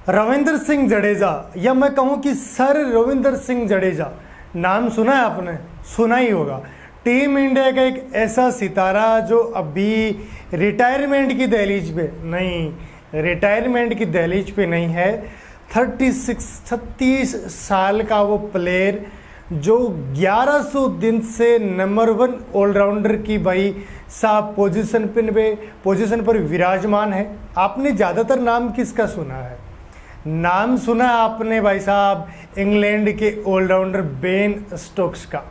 रविंद्र सिंह जडेजा, या मैं कहूं कि सर रविंद्र सिंह जडेजा, नाम सुना है आपने? सुना ही होगा। टीम इंडिया का एक ऐसा सितारा जो अभी रिटायरमेंट की दहलीज पे नहीं, रिटायरमेंट की दहलीज पे नहीं है। 36 साल का वो प्लेयर जो 1100 दिन से नंबर 1 ऑलराउंडर की भाई साहब पोजीशन पर विराजमान है। आपने ज़्यादातर नाम किसका सुना है? नाम सुना आपने भाई साहब इंग्लैंड के ऑलराउंडर बेन स्टोक्स का,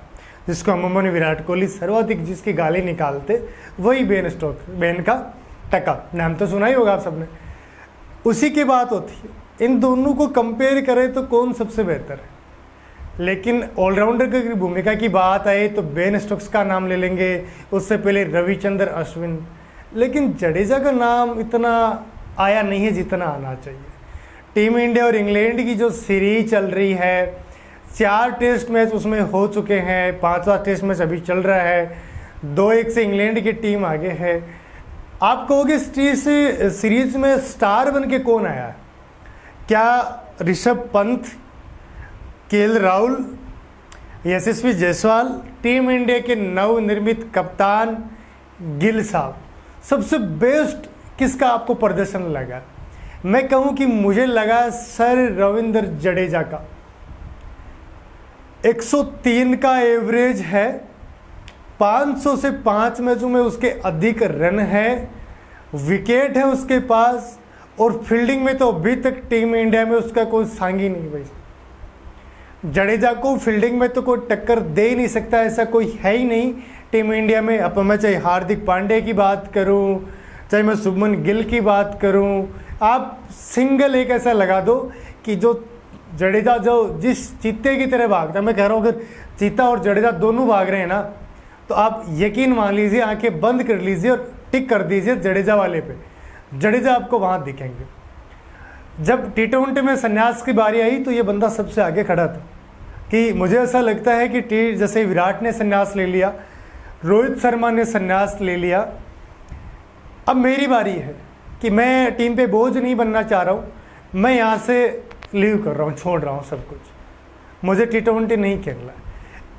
जिसको अमूमन विराट कोहली सर्वाधिक जिसकी गाली निकालते, वही बेन स्टोक्स, बेन का टका, नाम तो सुना ही होगा आप सबने। उसी की बात होती है। इन दोनों को कंपेयर करें तो कौन सबसे बेहतर है, लेकिन ऑलराउंडर की भूमिका की बात आए तो बेन स्टोक्स का नाम ले लेंगे, उससे पहले रविचंद्र अश्विन, लेकिन जडेजा का नाम इतना आया नहीं है जितना आना चाहिए। टीम इंडिया और इंग्लैंड की जो सीरीज चल रही है, 4 टेस्ट मैच उसमें हो चुके हैं, 5वां टेस्ट मैच अभी चल रहा है, 2-1 से इंग्लैंड की टीम आगे है। आप कहोगे इस सीरीज में स्टार बन के कौन आया? क्या ऋषभ पंत, केएल राहुल, यशस्वी जायसवाल, टीम इंडिया के नवनिर्मित कप्तान गिल साहब, सबसे बेस्ट किसका आपको प्रदर्शन लगा? मैं कहूं कि मुझे लगा सर रविंद्र जडेजा का। 103 का एवरेज है, 500 से 5 मैचों में उसके अधिक रन है, विकेट है उसके पास, और फील्डिंग में तो अभी तक टीम इंडिया में उसका कोई सांगी नहीं भाई। जडेजा को फील्डिंग में तो कोई टक्कर दे ही नहीं सकता, ऐसा कोई है ही नहीं टीम इंडिया में। अब मैं चाहे हार्दिक पांड्या की बात करूं, चाहे मैं शुभमन गिल की बात करूं, आप सिंगल एक ऐसा लगा दो कि जो जडेजा जो जिस चीते की तरह भागता है, मैं कह रहा हूँ अगर चीता और जडेजा दोनों भाग रहे हैं ना, तो आप यकीन मान लीजिए, आंखें बंद कर लीजिए और टिक कर दीजिए जडेजा वाले पे, जडेजा आपको वहाँ दिखेंगे। जब T20 में संन्यास की बारी आई तो ये बंदा सबसे आगे खड़ा था, कि मुझे ऐसा लगता है कि जैसे विराट ने संन्यास ले लिया, रोहित शर्मा ने संन्यास ले लिया, अब मेरी बारी है कि मैं टीम पे बोझ नहीं बनना चाह रहा हूँ, मैं यहाँ से लीव कर रहा हूँ, छोड़ रहा हूँ सब कुछ, मुझे T20 नहीं खेलना।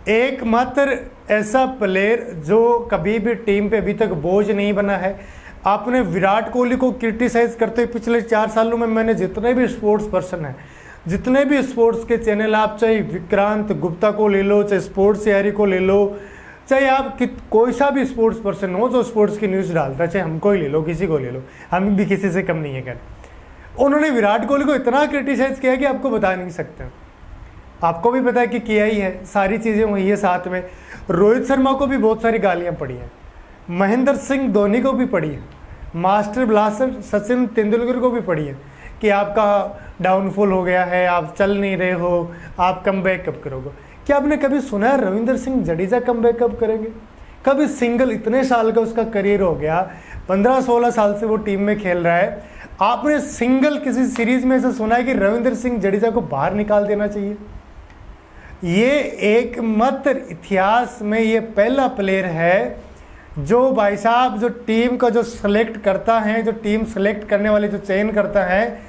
एकमात्र ऐसा प्लेयर जो कभी भी टीम पे अभी तक बोझ नहीं बना है। आपने विराट कोहली को क्रिटिसाइज करते हुए पिछले 4 सालों में मैंने जितने भी स्पोर्ट्स पर्सन हैं, जितने भी स्पोर्ट्स के चैनल, आप चाहे विक्रांत गुप्ता को ले लो, चाहे स्पोर्ट्स यारी को ले लो, चाहे आप कोई सा भी स्पोर्ट्स पर्सन हो जो स्पोर्ट्स की न्यूज़ डालता है, चाहे हमको ही ले लो, किसी को ले लो, हम भी किसी से कम नहीं है कर, उन्होंने विराट कोहली को इतना क्रिटिसाइज किया कि आपको बता नहीं सकते। आपको भी पता है कि किया ही है, सारी चीज़ें हुई है साथ में। रोहित शर्मा को भी बहुत सारी गालियाँ पड़ी हैं, महेंद्र सिंह धोनी को भी पड़ी है, मास्टर ब्लास्टर सचिन तेंदुलकर को भी पड़ी है कि आपका डाउनफॉल हो गया है, आप चल नहीं रहे हो, आप कम बैक कब करोगे। क्या आपने कभी सुना है रविंद्र सिंह जडेजा कम बैक कब करेंगे? कभी सिंगल, इतने साल का उसका करियर हो गया, 15-16 साल से वो टीम में खेल रहा है, आपने सिंगल किसी सीरीज में ऐसा सुना है कि रविंद्र सिंह जडेजा को बाहर निकाल देना चाहिए? ये एकमात्र इतिहास में ये पहला प्लेयर है जो भाई साहब, जो टीम का जो सेलेक्ट करता है, जो टीम सेलेक्ट करने वाले जो चयन करता है,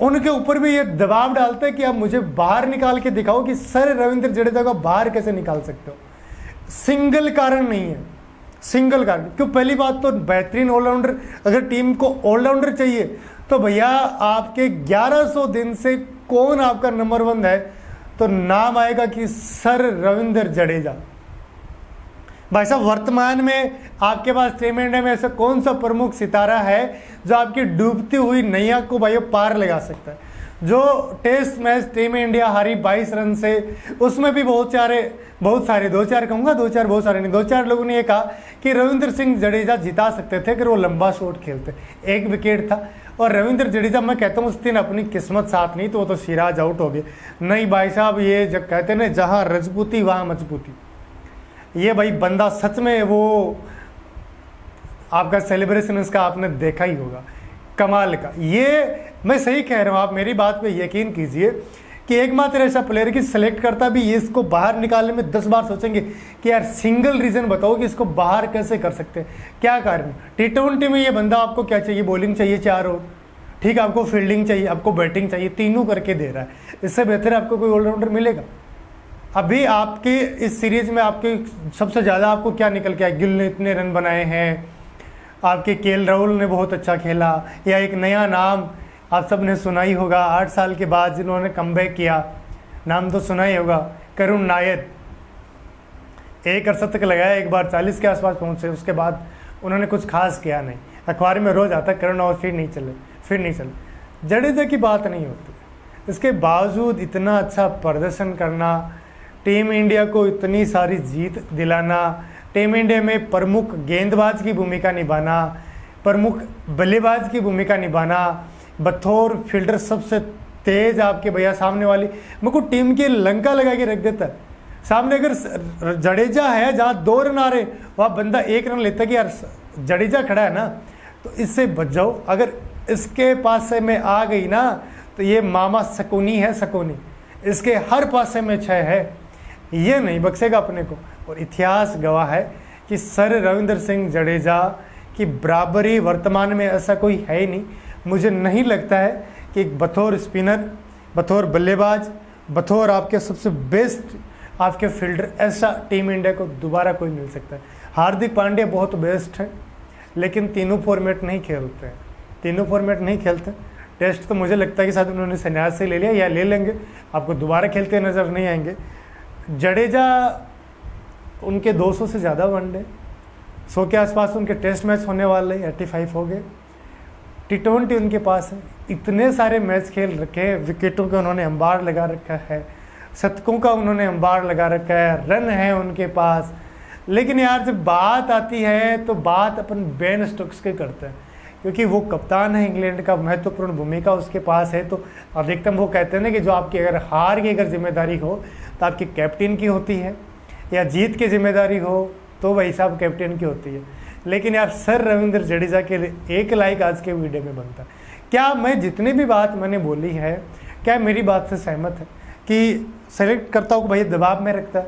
उनके ऊपर भी ये दबाव डालता है कि आप मुझे बाहर निकाल के दिखाओ कि सर रविंद्र जडेजा को बाहर कैसे निकाल सकते हो। सिंगल कारण नहीं है, सिंगल कारण क्यों? पहली बात तो बेहतरीन ऑलराउंडर, अगर टीम को ऑलराउंडर चाहिए तो भैया आपके 1100 दिन से कौन आपका नंबर 1 है, तो नाम आएगा कि सर रविंद्र जडेजा। भाई साहब वर्तमान में आपके पास टीम इंडिया में ऐसा कौन सा प्रमुख सितारा है जो आपकी डूबती हुई नैया को भाई पार लगा सकता है? जो टेस्ट मैच टीम इंडिया हारी 22 रन से, उसमें भी बहुत सारे 2-4 कहूँगा, 2-4 बहुत सारे नहीं, 2-4 लोगों ने ये कहा कि रविंद्र सिंह जडेजा जिता सकते थे अगर वो लंबा शॉट खेलते। 1 विकेट था और रविंद्र जडेजा, मैं कहता हूँ उस दिन अपनी किस्मत साथ नहीं तो वो तो सिराज आउट हो गए। नहीं भाई साहब, ये जब कहते हैं ना जहाँ रजपूती वहाँ मजबूती, ये भाई बंदा सच में वो आपका सेलिब्रेशन इसका आपने देखा ही होगा, कमाल का। ये मैं सही कह रहा हूँ, आप मेरी बात पे यकीन कीजिए कि एकमात्र ऐसा प्लेयर की सेलेक्ट करता भी ये इसको बाहर निकालने में 10 बार सोचेंगे कि यार सिंगल रीज़न बताओ कि इसको बाहर कैसे कर सकते हैं, क्या कारण। T20 में ये बंदा आपको क्या चाहिए? बॉलिंग चाहिए 4 ओवर, ठीक है, आपको फील्डिंग चाहिए, आपको बैटिंग चाहिए, तीनों करके दे रहा है। इससे बेहतर आपको कोई ऑलराउंडर मिलेगा? अभी आपके इस सीरीज में आपके सबसे ज़्यादा आपको क्या निकल के आया? गिल ने इतने रन बनाए हैं, आपके केएल राहुल ने बहुत अच्छा खेला, या एक नया नाम आप सब ने सुना ही होगा 8 साल के बाद जिन्होंने कमबैक किया, नाम तो सुना ही होगा, करुण नायर। एक अर्शतक लगाया, एक बार 40 के आसपास पहुंचे, उसके बाद उन्होंने कुछ खास किया नहीं। अखबार में रोज आता करुण और फिर नहीं चले। जडेजा की बात नहीं होती, इसके बावजूद इतना अच्छा प्रदर्शन करना, टीम इंडिया को इतनी सारी जीत दिलाना, टीम इंडिया में प्रमुख गेंदबाज की भूमिका निभाना, प्रमुख बल्लेबाज की भूमिका निभाना, बतौर फील्डर सबसे तेज आपके भैया सामने वाली, मेरे को टीम की लंका लगा के रख देता है। सामने अगर जडेजा है, जहाँ 2 रन आ रहे वहाँ बंदा 1 रन लेता कि यार जडेजा खड़ा है ना, तो इससे बच जाओ। अगर इसके पास से में आ गई ना तो ये मामा सकूनी है, सकूनी, इसके हर पासे में 6 है, ये नहीं बख्शेगा अपने को। और इतिहास गवाह है कि सर रविंद्र सिंह जडेजा की बराबरी वर्तमान में ऐसा कोई है ही नहीं। मुझे नहीं लगता है कि बतौर स्पिनर, बतौर बल्लेबाज, बतौर आपके सबसे बेस्ट आपके फील्डर ऐसा टीम इंडिया को दोबारा कोई मिल सकता है। हार्दिक पांड्या बहुत बेस्ट है, लेकिन तीनों फॉर्मेट नहीं खेलते हैं, तीनों फॉर्मेट नहीं खेलते। टेस्ट तो मुझे लगता है कि शायद उन्होंने संन्यास से ले लिया या ले लेंगे, आपको दोबारा खेलते नज़र नहीं आएंगे। जडेजा उनके 200 से ज़्यादा वनडे, 100 के आसपास उनके टेस्ट मैच होने वाले, 85 हो गए। T20 उनके पास है, इतने सारे मैच खेल रखे हैं, विकेटों का उन्होंने अंबार लगा रखा है, शतकों का उन्होंने अंबार लगा रखा है, रन है उनके पास। लेकिन यार जब बात आती है तो बात अपन बेन स्टोक्स के करते हैं, क्योंकि वो कप्तान है इंग्लैंड का, महत्वपूर्ण भूमिका उसके पास है। तो अधिकतम वो कहते हैं ना कि जो आपकी अगर हार की अगर जिम्मेदारी हो तो आपकी कैप्टन की होती है, या जीत की जिम्मेदारी हो तो भाई साहब कैप्टन की होती है। लेकिन यार सर रविंद्र जडेजा के लिए एक लाइक आज के वीडियो में बनता है। क्या मैं जितनी भी बात मैंने बोली है, क्या मेरी बात से सहमत है कि सेलेक्ट करता हूँ भाई दबाव में रखता है,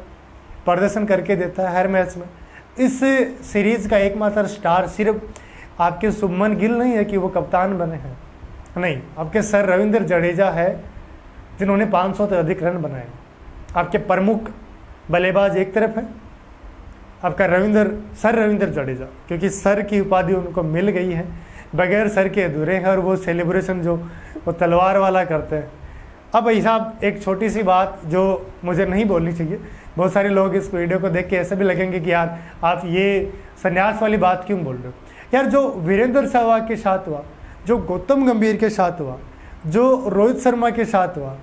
प्रदर्शन करके देता है हर मैच में। इस सीरीज़ का एकमात्र स्टार सिर्फ आपके शुभमन गिल नहीं है कि वो कप्तान बने हैं, नहीं, आपके सर रविंद्र जडेजा है जिन्होंने 500 से अधिक रन बनाए। आपके प्रमुख बल्लेबाज एक तरफ है आपका सर रविंद्र जडेजा, क्योंकि सर की उपाधि उनको मिल गई है, बगैर सर के अधूरे हैं, और वो सेलिब्रेशन जो वो तलवार वाला करते हैं। अब भाई साहब एक छोटी सी बात जो मुझे नहीं बोलनी चाहिए, बहुत सारे लोग इस वीडियो को देख के ऐसे भी लगेंगे कि यार आप ये संन्यास वाली बात क्यों बोल रहे हो। यार जो वीरेंद्र सहवाग के साथ हुआ, जो गौतम गंभीर के साथ हुआ, जो रोहित शर्मा के साथ हुआ,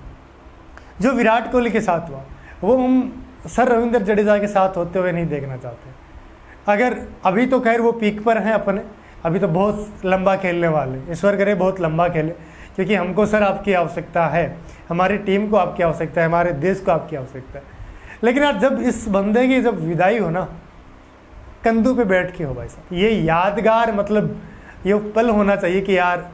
जो विराट कोहली के साथ हुआ, वो हम सर रविंद्र जडेजा के साथ होते हुए नहीं देखना चाहते। अगर अभी तो खैर वो पीक पर हैं अपने, अभी तो बहुत लंबा खेलने वाले, ईश्वर करे बहुत लंबा खेले, क्योंकि हमको सर आपकी आवश्यकता है, हमारी टीम को आपकी आवश्यकता है, हमारे देश को आपकी आवश्यकता है। लेकिन यार जब इस बंदे की जब विदाई हो ना, कंधों पे बैठ के हो भाई साहब, ये यादगार मतलब ये पल होना चाहिए कि यार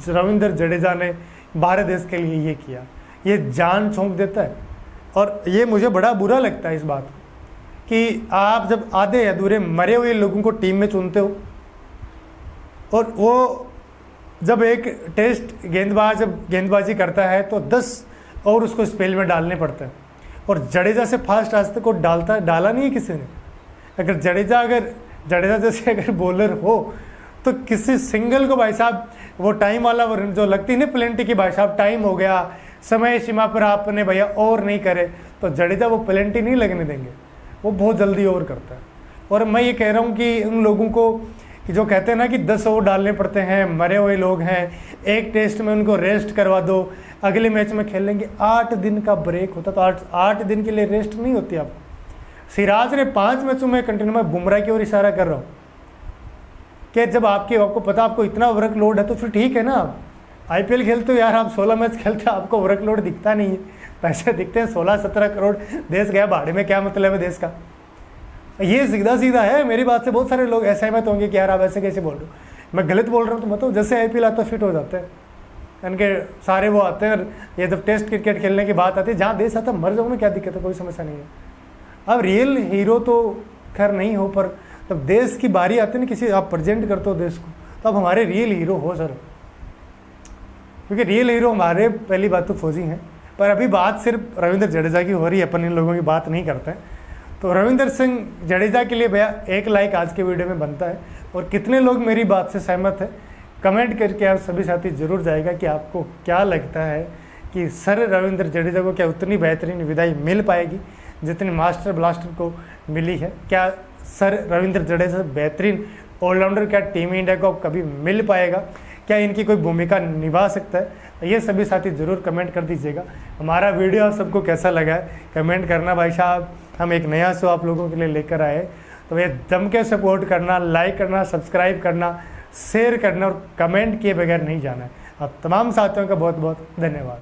रविंद्र जडेजा ने भारत देश के लिए ये किया, ये जान छोंक देता है। और ये मुझे बड़ा बुरा लगता है इस बात कि आप जब आधे अधूरे मरे हुए लोगों को टीम में चुनते हो, और वो जब एक टेस्ट गेंदबाज जब गेंदबाजी करता है तो 10 और उसको स्पेल में डालने पड़ते हैं, और जडेजा से फास्ट आज तक को डाला नहीं है किसी ने। अगर जडेजा जैसे अगर बॉलर हो तो किसी सिंगल को भाई साहब वो टाइम वाला जो लगती है ना प्लेंटी की, भाई साहब टाइम हो गया, समय सीमा पर आपने भैया और नहीं करे, तो जडेजा वो प्लेंटी नहीं लगने देंगे, वो बहुत जल्दी ओवर करता है। और मैं ये कह रहा हूँ कि उन लोगों को कि जो कहते हैं ना कि 10 ओवर डालने पड़ते हैं, मरे हुए लोग हैं, एक टेस्ट में उनको रेस्ट करवा दो, अगले मैच में खेल लेंगे। 8 दिन का ब्रेक होता तो 8 दिन के लिए रेस्ट नहीं होती आपको। सिराज ने 5 मैचों में कंटिन्यू, में बुमराह की ओर इशारा कर रहा हूँ कि जब आपको पता आपको इतना वर्कलोड है तो फिर ठीक है ना, आप IPL खेलते हो यार, आप 16 मैच खेलते हो, आपको वर्कलोड दिखता नहीं है, पैसे दिखते हैं 16-17 करोड़ देश गया भाड़े में, क्या मतलब है देश का। ये सीधा है। मेरी बात से बहुत सारे लोग असहमत होंगे कि यार आप ऐसे कैसे बोल रहे हो, मैं गलत बोल रहा हूँ तो बताओ। जैसे IPL आता फिट हो जाते हैं, इनके सारे वो आते हैं, ये जब टेस्ट क्रिकेट खेलने की बात आती है, जहाँ देश आता मर जाओ में क्या दिक्कत है, कोई समस्या नहीं है। अब रियल हीरो तो खैर नहीं हो, पर तब देश की बारी आती है ना, किसी आप प्रेजेंट करते हो देश को, तो अब हमारे रियल हीरो हो सर। क्योंकि रियल हीरो हमारे पहली बात तो फौजी हैं, पर अभी बात सिर्फ रविंद्र जडेजा की हो रही है, अपन इन लोगों की बात नहीं करते हैं। तो रविंद्र सिंह जडेजा के लिए भैया 1 लाइक आज के वीडियो में बनता है। और कितने लोग मेरी बात से सहमत है कमेंट करके आप सभी साथी जरूर जाएगा कि आपको क्या लगता है कि सर रविंद्र जडेजा को क्या उतनी बेहतरीन विदाई मिल पाएगी जितनी मास्टर ब्लास्टर को मिली है। क्या सर रविंद्र जडेजा बेहतरीन ऑलराउंडर क्या टीम इंडिया को कभी मिल पाएगा, क्या इनकी कोई भूमिका निभा सकता है, ये सभी साथी ज़रूर कमेंट कर दीजिएगा। हमारा वीडियो आप सबको कैसा लगा है कमेंट करना भाई साहब। हम एक नया शो आप लोगों के लिए लेकर आए, तो ये जम के सपोर्ट करना, लाइक करना, सब्सक्राइब करना, शेयर करना और कमेंट किए बगैर नहीं जाना है। आप तमाम साथियों का बहुत बहुत धन्यवाद।